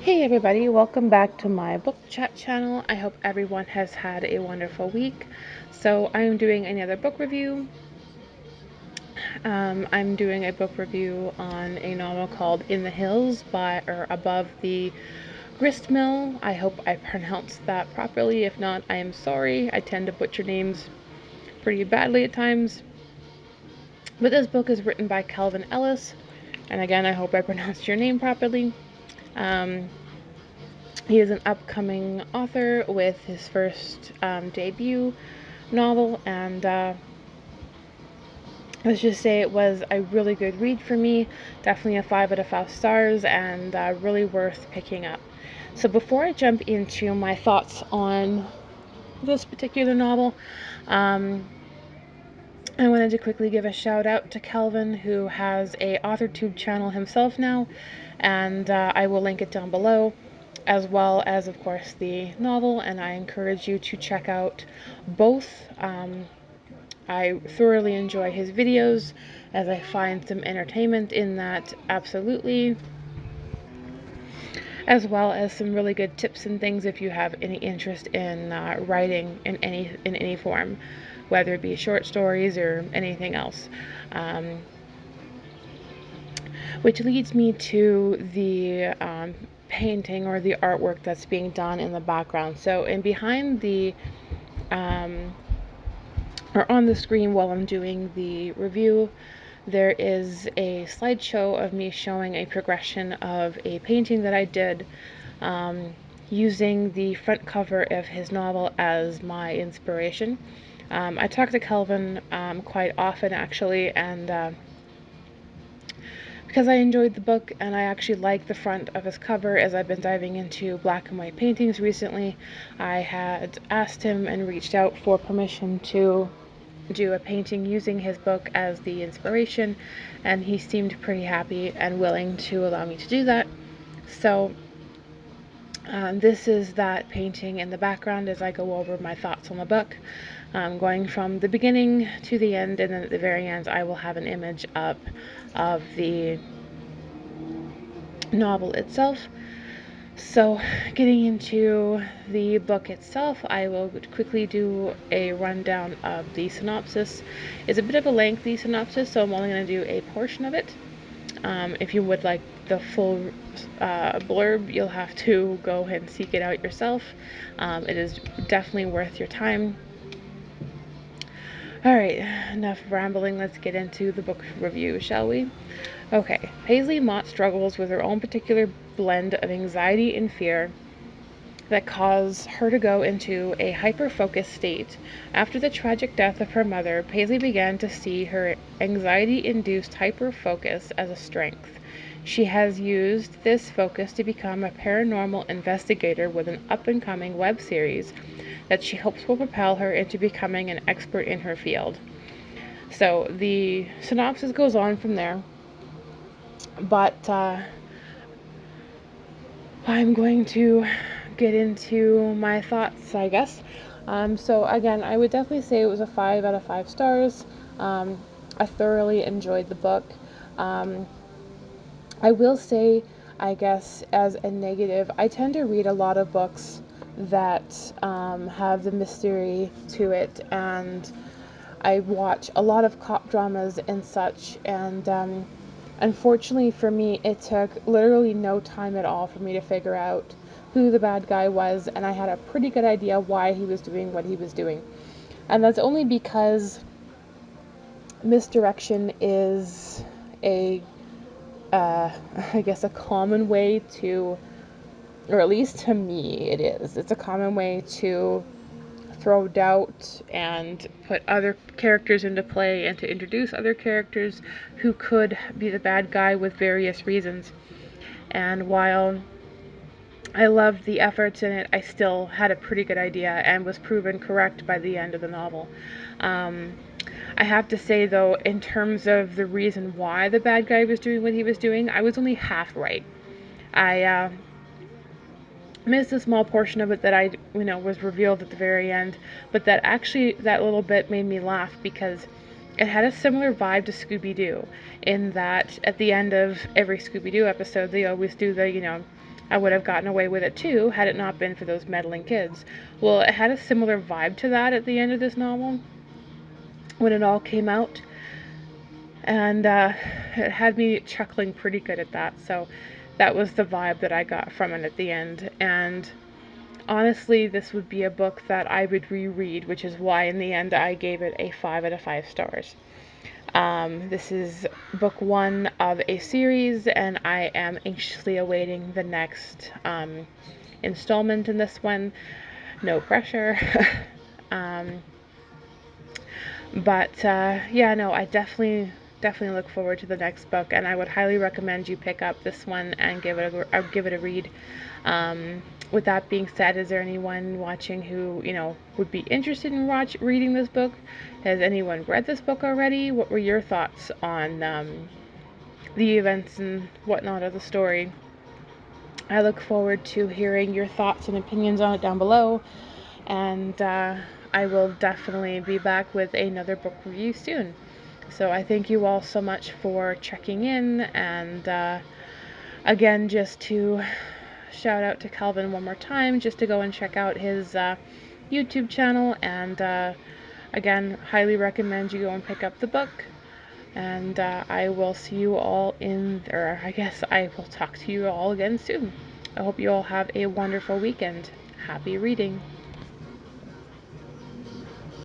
Hey everybody, welcome back to my book chat channel. I hope everyone has had a wonderful week. So I'm doing another book review. I'm doing a book review on a novel called In the Hills by or Above the Gristmill. I hope I pronounced that properly. If not, I am sorry. I tend to butcher names pretty badly at times. But this book is written by Kalvin Ellis. And again, I hope I pronounced your name properly. He is an upcoming author with his first debut novel, and let's just say it was a really good read for me. Definitely a 5 out of 5 stars, and really worth picking up. So before I jump into my thoughts on this particular novel, I wanted to quickly give a shout out to Kalvin, who has a AuthorTube channel himself now, and I will link it down below, as well as, of course, the novel, and I encourage you to check out both. I thoroughly enjoy his videos, as I find some entertainment in that, absolutely, as well as some really good tips and things if you have any interest in writing in any form, whether it be short stories or anything else. Which leads me to the painting or the artwork that's being done in the background. So, in behind the or on the screen while I'm doing the review, there is a slideshow of me showing a progression of a painting that I did, using the front cover of his novel as my inspiration. I talk to Kalvin quite often, actually, and because I enjoyed the book and I actually like the front of his cover, as I've been diving into black and white paintings recently, I had asked him and reached out for permission to do a painting using his book as the inspiration, and he seemed pretty happy and willing to allow me to do that. So this is that painting in the background as I go over my thoughts on the book, going from the beginning to the end, and then at the very end I will have an image up of the novel itself. So, getting into the book itself, I will quickly do a rundown of the synopsis. It's a bit of a lengthy synopsis, so I'm only going to do a portion of it. If you would like the full blurb, you'll have to go ahead and seek it out yourself. It is definitely worth your time. Alright, enough rambling, let's get into the book review, shall we? Okay, Paisley Mott struggles with her own particular blend of anxiety and fear that cause her to go into a hyper-focused state. After the tragic death of her mother, Paisley began to see her anxiety-induced hyper-focus as a strength. She has used this focus to become a paranormal investigator with an up-and-coming web series that she hopes will propel her into becoming an expert in her field. So the synopsis goes on from there, but I'm going to get into my thoughts, I guess. So again, I would definitely say it was a 5 out of 5 stars. I thoroughly enjoyed the book. I will say, I guess, as a negative, I tend to read a lot of books that have the mystery to it, and I watch a lot of cop dramas and such, and unfortunately for me, it took literally no time at all for me to figure out who the bad guy was, and I had a pretty good idea why he was doing what he was doing. And that's only because misdirection is a, I guess, a common way to, or at least to me, it is. It's a common way to throw doubt and put other characters into play and to introduce other characters who could be the bad guy with various reasons. And while I loved the efforts in it, I still had a pretty good idea and was proven correct by the end of the novel. I have to say, though, in terms of the reason why the bad guy was doing what he was doing, I was only half right. I missed a small portion of it that was revealed at the very end, but that little bit made me laugh because it had a similar vibe to Scooby-Doo, in that at the end of every Scooby-Doo episode, they always do the I would have gotten away with it too had it not been for those meddling kids. Well, it had a similar vibe to that at the end of this novel when it all came out, and it had me chuckling pretty good at that. So that was the vibe that I got from it at the end. And honestly, this would be a book that I would reread, which is why in the end I gave it a 5 out of 5 stars. This is book 1 of a series, and I am anxiously awaiting the next installment in this one. No pressure. um, but yeah, no, I definitely look forward to the next book, and I would highly recommend you pick up this one and give it a read. With that being said, is there anyone watching who would be interested in reading this book? Has anyone read this book already? What were your thoughts on the events and whatnot of the story? I look forward to hearing your thoughts and opinions on it down below, and I will definitely be back with another book review soon. So I thank you all so much for checking in, and again, just to shout out to Kalvin one more time, just to go and check out his YouTube channel, and again, highly recommend you go and pick up the book. And I will see you all or I guess I will talk to you all again soon. I hope you all have a wonderful weekend. Happy reading.